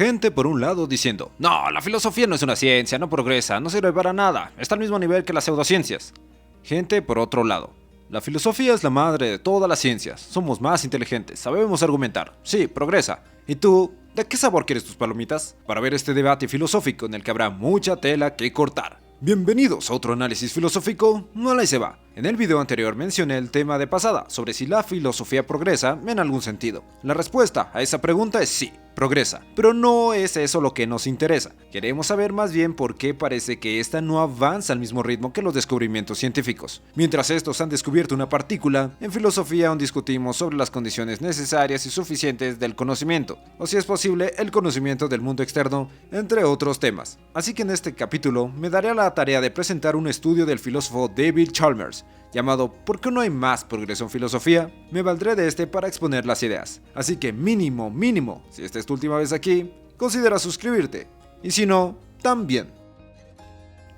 Gente por un lado diciendo, no, la filosofía no es una ciencia, no progresa, no sirve para nada, está al mismo nivel que las pseudociencias. Gente por otro lado, la filosofía es la madre de todas las ciencias, somos más inteligentes, sabemos argumentar, sí, progresa. ¿Y tú, de qué sabor quieres tus palomitas? Para ver este debate filosófico en el que habrá mucha tela que cortar. Bienvenidos a otro análisis filosófico, no la se va. En el video anterior mencioné el tema de pasada, sobre si la filosofía progresa en algún sentido. La respuesta a esa pregunta es sí, progresa, pero no es eso lo que nos interesa. Queremos saber más bien por qué parece que esta no avanza al mismo ritmo que los descubrimientos científicos. Mientras estos han descubierto una partícula, en filosofía aún discutimos sobre las condiciones necesarias y suficientes del conocimiento, o si es posible el conocimiento del mundo externo, entre otros temas. Así que en este capítulo me daré a la tarea de presentar un estudio del filósofo David Chalmers, llamado ¿Por qué no hay más progreso en filosofía? Me valdré de este para exponer las ideas. Así que mínimo, si esta es tu última vez aquí, considera suscribirte. Y si no, también.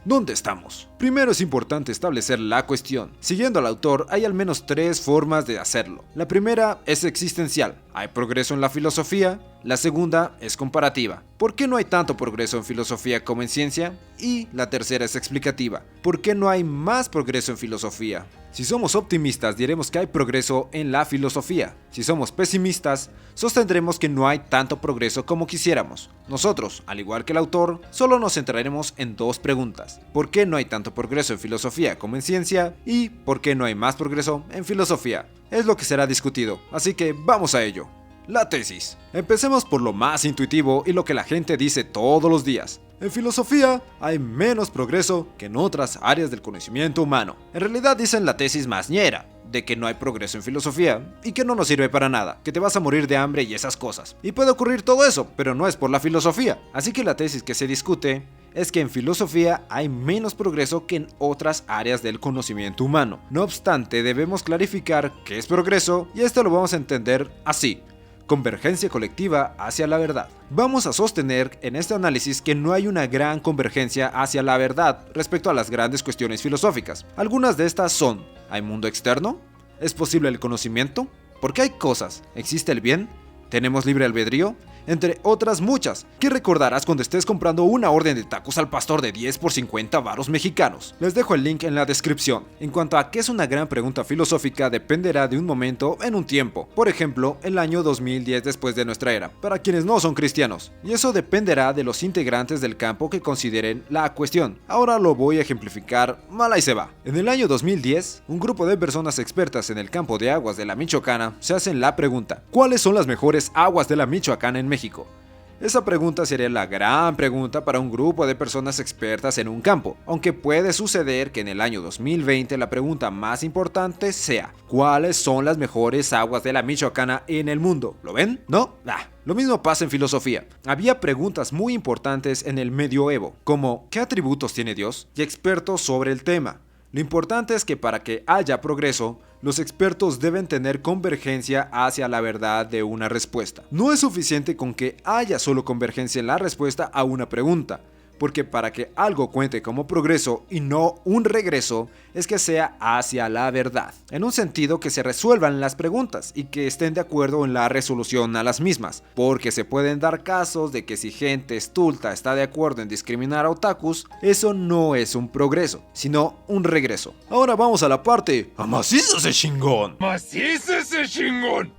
¿Dónde estamos? Primero es importante establecer la cuestión. Siguiendo al autor, hay al menos 3 formas de hacerlo. La primera es existencial. ¿Hay progreso en la filosofía? La segunda es comparativa. ¿Por qué no hay tanto progreso en filosofía como en ciencia? Y la tercera es explicativa. ¿Por qué no hay más progreso en filosofía? Si somos optimistas, diremos que hay progreso en la filosofía. Si somos pesimistas, sostendremos que no hay tanto progreso como quisiéramos. Nosotros, al igual que el autor, solo nos centraremos en 2 preguntas. ¿Por qué no hay tanto progreso en filosofía como en ciencia? Y ¿por qué no hay más progreso en filosofía? Es lo que será discutido, así que vamos a ello. La tesis. Empecemos por lo más intuitivo y lo que la gente dice todos los días. En filosofía hay menos progreso que en otras áreas del conocimiento humano. En realidad dicen la tesis más ñera, de que no hay progreso en filosofía y que no nos sirve para nada, que te vas a morir de hambre y esas cosas. Y puede ocurrir todo eso, pero no es por la filosofía. Así que la tesis que se discute es que en filosofía hay menos progreso que en otras áreas del conocimiento humano. No obstante, debemos clarificar qué es progreso y esto lo vamos a entender así. Convergencia colectiva hacia la verdad. Vamos a sostener en este análisis que no hay una gran convergencia hacia la verdad respecto a las grandes cuestiones filosóficas. Algunas de estas son: ¿hay mundo externo? ¿Es posible el conocimiento? ¿Por qué hay cosas? ¿Existe el bien? ¿Tenemos libre albedrío? Entre otras muchas, que recordarás cuando estés comprando una orden de tacos al pastor de 10 por 50 varos mexicanos. Les dejo el link en la descripción. En cuanto a qué es una gran pregunta filosófica, dependerá de un momento en un tiempo. Por ejemplo, el año 2010 después de nuestra era, para quienes no son cristianos. Y eso dependerá de los integrantes del campo que consideren la cuestión. Ahora lo voy a ejemplificar, mala y se va. En el año 2010, un grupo de personas expertas en el campo de aguas de la Michoacana se hacen la pregunta: ¿cuáles son las mejores aguas de la Michoacana en México? Esa pregunta sería la gran pregunta para un grupo de personas expertas en un campo, aunque puede suceder que en el año 2020 la pregunta más importante sea: ¿cuáles son las mejores aguas de la Michoacana en el mundo? ¿Lo ven? ¿No? Lo mismo pasa en filosofía. Había preguntas muy importantes en el medioevo, como ¿qué atributos tiene Dios? Y expertos sobre el tema. Lo importante es que para que haya progreso, los expertos deben tener convergencia hacia la verdad de una respuesta. No es suficiente con que haya solo convergencia en la respuesta a una pregunta, porque para que algo cuente como progreso y no un regreso, es que sea hacia la verdad, en un sentido que se resuelvan las preguntas y que estén de acuerdo en la resolución a las mismas, porque se pueden dar casos de que si gente estulta está de acuerdo en discriminar a otakus, eso no es un progreso, sino un regreso. Ahora vamos a la parte ¡macizo ese chingón! ¡Macizo ese chingón!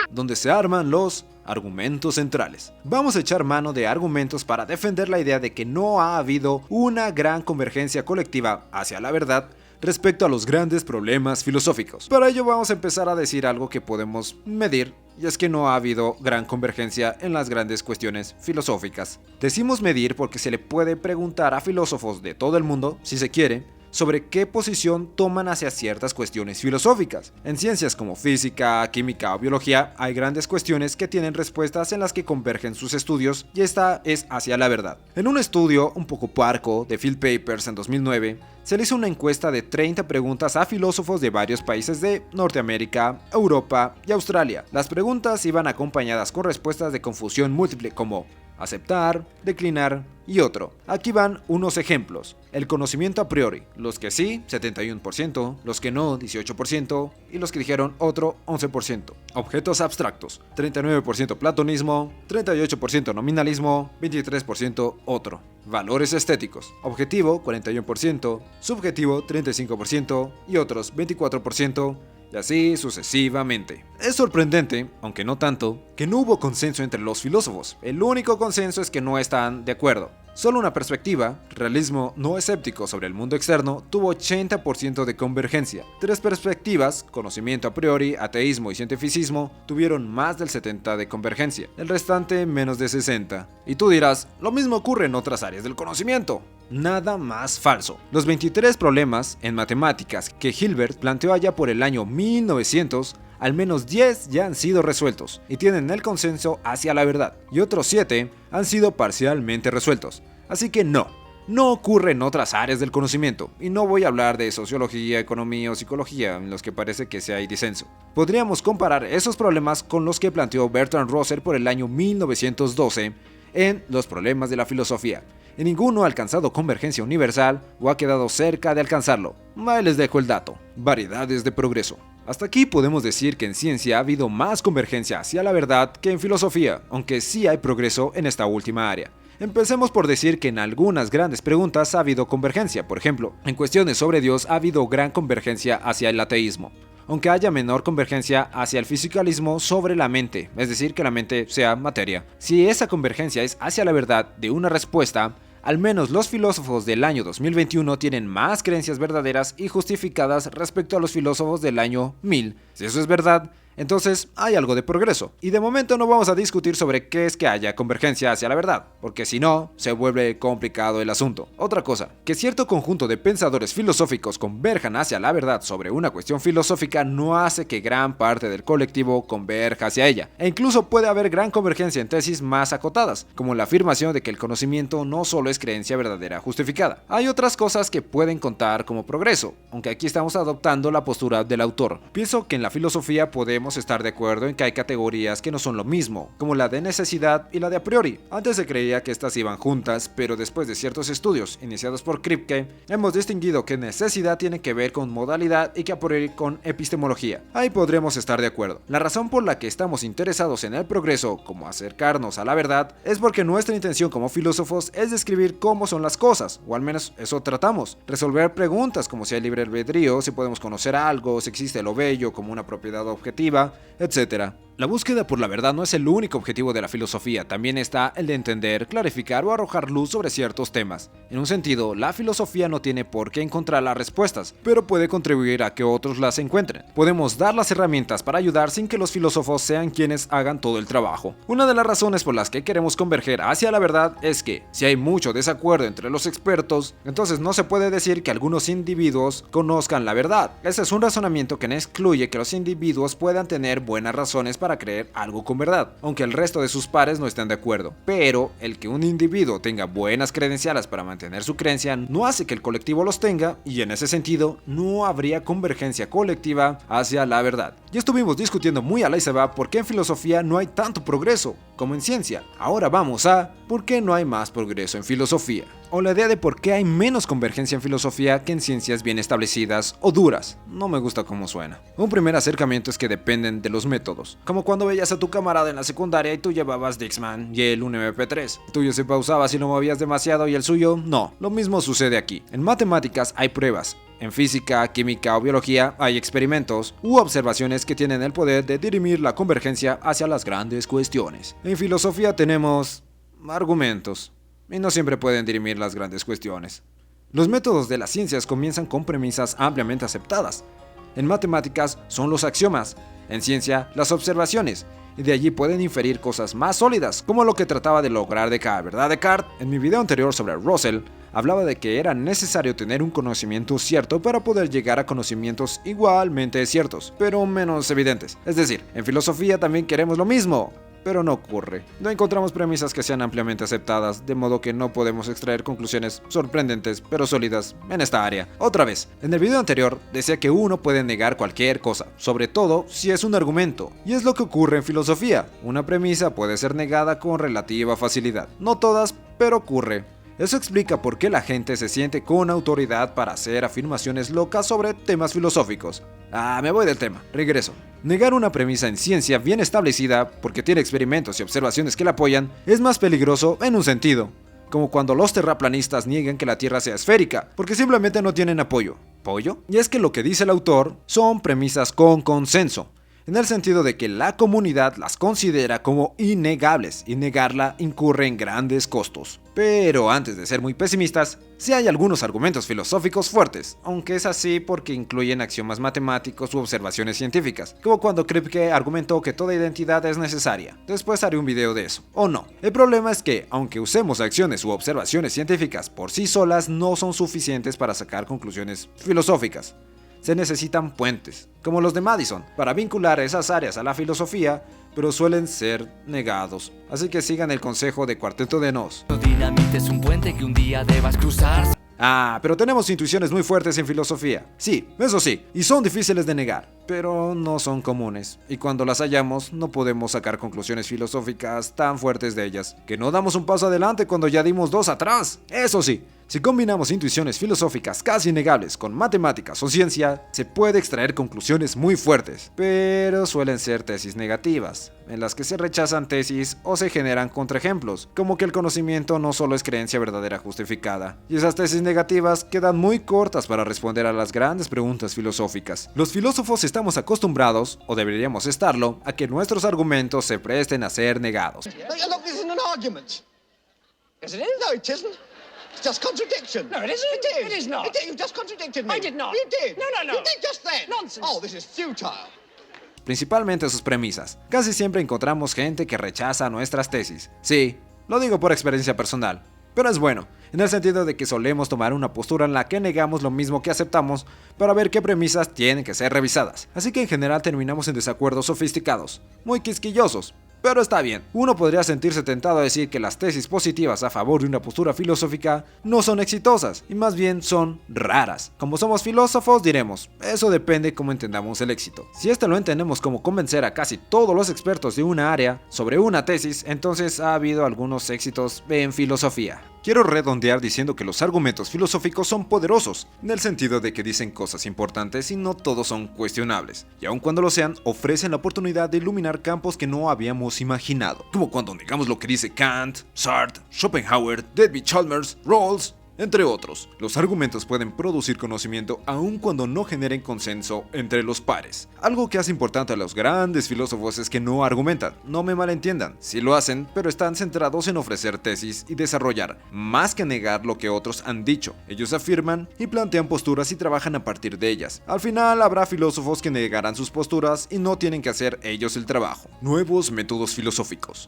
Donde se arman los argumentos centrales. Vamos a echar mano de argumentos para defender la idea de que no ha habido una gran convergencia colectiva hacia la verdad respecto a los grandes problemas filosóficos. Para ello vamos a empezar a decir algo que podemos medir, y es que no ha habido gran convergencia en las grandes cuestiones filosóficas. Decimos medir porque se le puede preguntar a filósofos de todo el mundo, si se quiere, sobre qué posición toman hacia ciertas cuestiones filosóficas. En ciencias como física, química o biología hay grandes cuestiones que tienen respuestas en las que convergen sus estudios, y esta es hacia la verdad. En un estudio un poco parco de Field Papers en 2009, se le hizo una encuesta de 30 preguntas a filósofos de varios países de Norteamérica, Europa y Australia. Las preguntas iban acompañadas con respuestas de confusión múltiple como aceptar, declinar y otro. Aquí van unos ejemplos. El conocimiento a priori, los que sí, 71%, los que no, 18%, y los que dijeron otro, 11%. Objetos abstractos, 39% platonismo, 38% nominalismo, 23% otro. Valores estéticos, objetivo, 41%, subjetivo, 35% y otros, 24%. Y así sucesivamente. Es sorprendente, aunque no tanto, que no hubo consenso entre los filósofos. El único consenso es que no están de acuerdo. Solo una perspectiva, realismo no escéptico sobre el mundo externo, tuvo 80% de convergencia. Tres perspectivas, conocimiento a priori, ateísmo y cientificismo, tuvieron más del 70% de convergencia. El restante menos de 60%. Y tú dirás, lo mismo ocurre en otras áreas del conocimiento. Nada más falso. Los 23 problemas en matemáticas que Hilbert planteó allá por el año 1900, al menos 10 ya han sido resueltos y tienen el consenso hacia la verdad, y otros 7 han sido parcialmente resueltos. Así que no ocurre en otras áreas del conocimiento, y no voy a hablar de sociología, economía o psicología, en los que parece que sí hay disenso. Podríamos comparar esos problemas con los que planteó Bertrand Russell por el año 1912 en Los problemas de la filosofía. Y ninguno ha alcanzado convergencia universal o ha quedado cerca de alcanzarlo. Ahí les dejo el dato. Variedades de progreso. Hasta aquí podemos decir que en ciencia ha habido más convergencia hacia la verdad que en filosofía, aunque sí hay progreso en esta última área. Empecemos por decir que en algunas grandes preguntas ha habido convergencia. Por ejemplo, en cuestiones sobre Dios ha habido gran convergencia hacia el ateísmo, aunque haya menor convergencia hacia el fisicalismo sobre la mente, es decir, que la mente sea materia. Si esa convergencia es hacia la verdad de una respuesta, al menos los filósofos del año 2021 tienen más creencias verdaderas y justificadas respecto a los filósofos del año 1000. Si eso es verdad, entonces hay algo de progreso. Y de momento no vamos a discutir sobre qué es que haya convergencia hacia la verdad, porque si no, se vuelve complicado el asunto. Otra cosa, que cierto conjunto de pensadores filosóficos converjan hacia la verdad sobre una cuestión filosófica no hace que gran parte del colectivo converja hacia ella. E incluso puede haber gran convergencia en tesis más acotadas, como la afirmación de que el conocimiento no solo es creencia verdadera justificada. Hay otras cosas que pueden contar como progreso, aunque aquí estamos adoptando la postura del autor. Pienso que en la filosofía podemos estar de acuerdo en que hay categorías que no son lo mismo, como la de necesidad y la de a priori. Antes se creía que estas iban juntas, pero después de ciertos estudios iniciados por Kripke, hemos distinguido que necesidad tiene que ver con modalidad y que a priori con epistemología. Ahí podremos estar de acuerdo. La razón por la que estamos interesados en el progreso, como acercarnos a la verdad, es porque nuestra intención como filósofos es describir cómo son las cosas, o al menos eso tratamos. Resolver preguntas como si hay libre albedrío, si podemos conocer algo, si existe lo bello como una propiedad objetiva, etc. La búsqueda por la verdad no es el único objetivo de la filosofía, también está el de entender, clarificar o arrojar luz sobre ciertos temas. En un sentido, la filosofía no tiene por qué encontrar las respuestas, pero puede contribuir a que otros las encuentren. Podemos dar las herramientas para ayudar sin que los filósofos sean quienes hagan todo el trabajo. Una de las razones por las que queremos converger hacia la verdad es que, si hay mucho desacuerdo entre los expertos, entonces no se puede decir que algunos individuos conozcan la verdad. Ese es un razonamiento que no excluye que los individuos puedan tener buenas razones para creer algo con verdad, aunque el resto de sus pares no estén de acuerdo. Pero el que un individuo tenga buenas credenciales para mantener su creencia no hace que el colectivo los tenga, y en ese sentido no habría convergencia colectiva hacia la verdad. Ya estuvimos discutiendo muy a la y se va por qué en filosofía no hay tanto progreso como en ciencia. Ahora vamos a por qué no hay más progreso en filosofía, o la idea de por qué hay menos convergencia en filosofía que en ciencias bien establecidas o duras. No me gusta cómo suena. Un primer acercamiento es que dependen de los métodos, como cuando veías a tu camarada en la secundaria y tú llevabas Dixman y él un MP3. El tuyo se pausaba si lo movías demasiado y el suyo no. Lo mismo sucede aquí. En matemáticas hay pruebas. En física, química o biología hay experimentos u observaciones que tienen el poder de dirimir la convergencia hacia las grandes cuestiones. En filosofía tenemos argumentos, y no siempre pueden dirimir las grandes cuestiones. Los métodos de las ciencias comienzan con premisas ampliamente aceptadas. En matemáticas son los axiomas, en ciencia las observaciones, y de allí pueden inferir cosas más sólidas, como lo que trataba de lograr Descartes, ¿verdad Descartes? En mi video anterior sobre Russell, hablaba de que era necesario tener un conocimiento cierto para poder llegar a conocimientos igualmente ciertos, pero menos evidentes. Es decir, en filosofía también queremos lo mismo, pero no ocurre. No encontramos premisas que sean ampliamente aceptadas, de modo que no podemos extraer conclusiones sorprendentes pero sólidas en esta área. Otra vez, en el video anterior decía que uno puede negar cualquier cosa, sobre todo si es un argumento, y es lo que ocurre en filosofía. Una premisa puede ser negada con relativa facilidad. No todas, pero ocurre. Eso explica por qué la gente se siente con autoridad para hacer afirmaciones locas sobre temas filosóficos. Me voy del tema, regreso. Negar una premisa en ciencia bien establecida, porque tiene experimentos y observaciones que la apoyan, es más peligroso en un sentido. Como cuando los terraplanistas niegan que la Tierra sea esférica, porque simplemente no tienen apoyo. ¿Apoyo? Y es que lo que dice el autor son premisas con consenso, en el sentido de que la comunidad las considera como innegables y negarla incurre en grandes costos. Pero antes de ser muy pesimistas, sí hay algunos argumentos filosóficos fuertes, aunque es así porque incluyen axiomas matemáticos u observaciones científicas, como cuando Kripke argumentó que toda identidad es necesaria. Después haré un video de eso, o no. El problema es que, aunque usemos acciones u observaciones científicas por sí solas, no son suficientes para sacar conclusiones filosóficas. Se necesitan puentes, como los de Madison, para vincular esas áreas a la filosofía, pero suelen ser negados. Así que sigan el consejo de Cuarteto de Nos. No dinamites un puente que un día debas cruzar. Pero tenemos intuiciones muy fuertes en filosofía. Sí, eso sí, y son difíciles de negar, pero no son comunes. Y cuando las hallamos, no podemos sacar conclusiones filosóficas tan fuertes de ellas, que no damos un paso adelante cuando ya dimos dos atrás. Eso sí, si combinamos intuiciones filosóficas casi innegables con matemáticas o ciencia, se puede extraer conclusiones muy fuertes, pero suelen ser tesis negativas, en las que se rechazan tesis o se generan contraejemplos, como que el conocimiento no solo es creencia verdadera justificada, y esas tesis negativas quedan muy cortas para responder a las grandes preguntas filosóficas. Los filósofos estamos acostumbrados, o deberíamos estarlo, a que nuestros argumentos se presten a ser negados. Look, this isn't an argument. Yes, it is. No, it isn't. It's just contradiction. No, it isn't. It is. It is not. It is. You just contradicted me. I did not. You did. No, no, no. You did just then. Nonsense. Oh, this is futile. Principalmente sus premisas. Casi siempre encontramos gente que rechaza nuestras tesis. Sí, lo digo por experiencia personal, pero es bueno, en el sentido de que solemos tomar una postura en la que negamos lo mismo que aceptamos para ver qué premisas tienen que ser revisadas. Así que en general terminamos en desacuerdos sofisticados, muy quisquillosos. Pero está bien, uno podría sentirse tentado a decir que las tesis positivas a favor de una postura filosófica no son exitosas, y más bien son raras. Como somos filósofos diremos, eso depende cómo entendamos el éxito. Si este lo entendemos como convencer a casi todos los expertos de una área sobre una tesis, entonces ha habido algunos éxitos en filosofía. Quiero redondear diciendo que los argumentos filosóficos son poderosos, en el sentido de que dicen cosas importantes y no todos son cuestionables, y aun cuando lo sean, ofrecen la oportunidad de iluminar campos que no habíamos imaginado, como cuando negamos lo que dice Kant, Sartre, Schopenhauer, David Chalmers, Rawls, entre otros. Los argumentos pueden producir conocimiento aun cuando no generen consenso entre los pares. Algo que hace importante a los grandes filósofos es que no argumentan, no me malentiendan, sí lo hacen, pero están centrados en ofrecer tesis y desarrollar, más que negar lo que otros han dicho. Ellos afirman y plantean posturas y trabajan a partir de ellas. Al final habrá filósofos que negarán sus posturas y no tienen que hacer ellos el trabajo. Nuevos métodos filosóficos.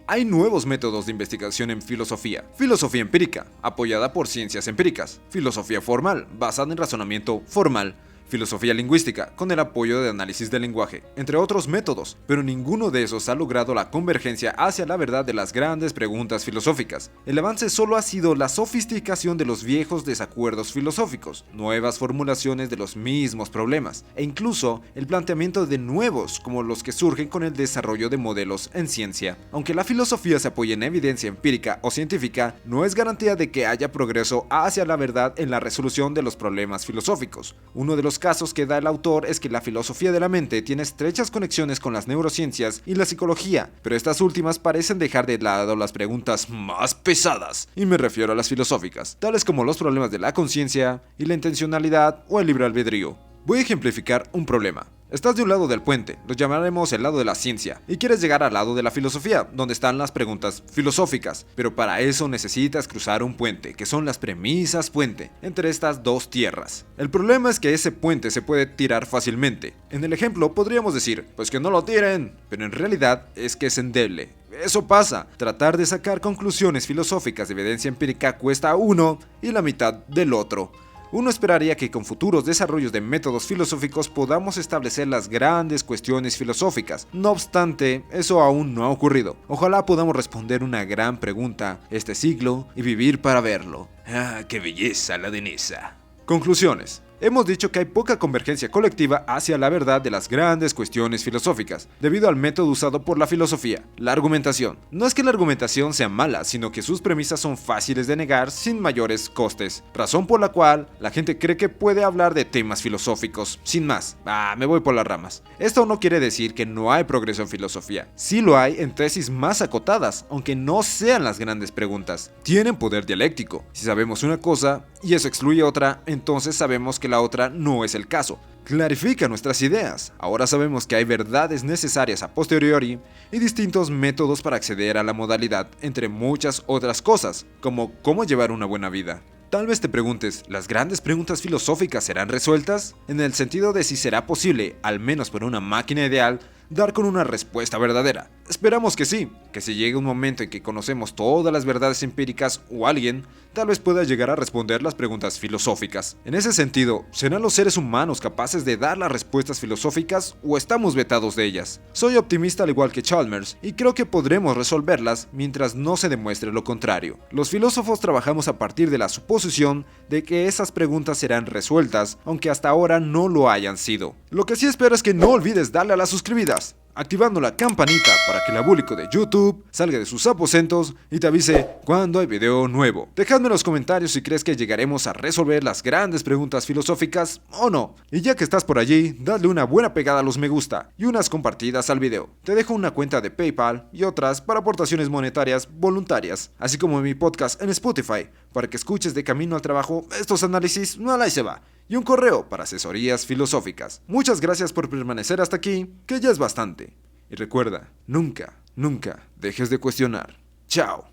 Hay nuevos métodos de investigación en filosofía. Filosofía empírica, apoyada por ciencias empíricas. Filosofía formal, basada en razonamiento formal. Filosofía lingüística, con el apoyo de análisis del lenguaje, entre otros métodos, pero ninguno de esos ha logrado la convergencia hacia la verdad de las grandes preguntas filosóficas. El avance solo ha sido la sofisticación de los viejos desacuerdos filosóficos, nuevas formulaciones de los mismos problemas, e incluso el planteamiento de nuevos, como los que surgen con el desarrollo de modelos en ciencia. Aunque la filosofía se apoye en evidencia empírica o científica, no es garantía de que haya progreso hacia la verdad en la resolución de los problemas filosóficos. Uno de los casos que da el autor es que la filosofía de la mente tiene estrechas conexiones con las neurociencias y la psicología, pero estas últimas parecen dejar de lado las preguntas más pesadas, y me refiero a las filosóficas, tales como los problemas de la conciencia y la intencionalidad o el libre albedrío. Voy a ejemplificar un problema. Estás de un lado del puente, lo llamaremos el lado de la ciencia, y quieres llegar al lado de la filosofía, donde están las preguntas filosóficas, pero para eso necesitas cruzar un puente, que son las premisas puente, entre estas dos tierras. El problema es que ese puente se puede tirar fácilmente. En el ejemplo podríamos decir, pues que no lo tiren, pero en realidad es que es endeble. Eso pasa, tratar de sacar conclusiones filosóficas de evidencia empírica cuesta uno y la mitad del otro. Uno esperaría que con futuros desarrollos de métodos filosóficos podamos establecer las grandes cuestiones filosóficas. No obstante, eso aún no ha ocurrido. Ojalá podamos responder una gran pregunta este siglo y vivir para verlo. ¡Ah, qué belleza la Denesa! Conclusiones. Hemos dicho que hay poca convergencia colectiva hacia la verdad de las grandes cuestiones filosóficas, debido al método usado por la filosofía, la argumentación. No es que la argumentación sea mala, sino que sus premisas son fáciles de negar sin mayores costes, razón por la cual la gente cree que puede hablar de temas filosóficos, sin más. Me voy por las ramas. Esto no quiere decir que no hay progreso en filosofía. Sí lo hay en tesis más acotadas, aunque no sean las grandes preguntas. Tienen poder dialéctico. Si sabemos una cosa y eso excluye otra, entonces sabemos que la otra no es el caso. Clarifica nuestras ideas. Ahora sabemos que hay verdades necesarias a posteriori y distintos métodos para acceder a la modalidad, entre muchas otras cosas, como cómo llevar una buena vida. Tal vez te preguntes, ¿las grandes preguntas filosóficas serán resueltas? En el sentido de si será posible, al menos por una máquina ideal, dar con una respuesta verdadera. Esperamos que sí, que si llega un momento en que conocemos todas las verdades empíricas o alguien, tal vez pueda llegar a responder las preguntas filosóficas. En ese sentido, ¿serán los seres humanos capaces de dar las respuestas filosóficas o estamos vetados de ellas? Soy optimista al igual que Chalmers y creo que podremos resolverlas mientras no se demuestre lo contrario. Los filósofos trabajamos a partir de la suposición de que esas preguntas serán resueltas, aunque hasta ahora no lo hayan sido. Lo que sí espero es que no olvides darle a las suscribidas, activando la campanita para que el abúlico de YouTube salga de sus aposentos y te avise cuando hay video nuevo. Dejadme en los comentarios si crees que llegaremos a resolver las grandes preguntas filosóficas o no. Y ya que estás por allí, dale una buena pegada a los me gusta y unas compartidas al video. Te dejo una cuenta de PayPal y otras para aportaciones monetarias voluntarias, así como mi podcast en Spotify, para que escuches de camino al trabajo estos análisis no la se va. Y un correo para asesorías filosóficas. Muchas gracias por permanecer hasta aquí, que ya es bastante. Y recuerda, nunca, nunca dejes de cuestionar. Chao.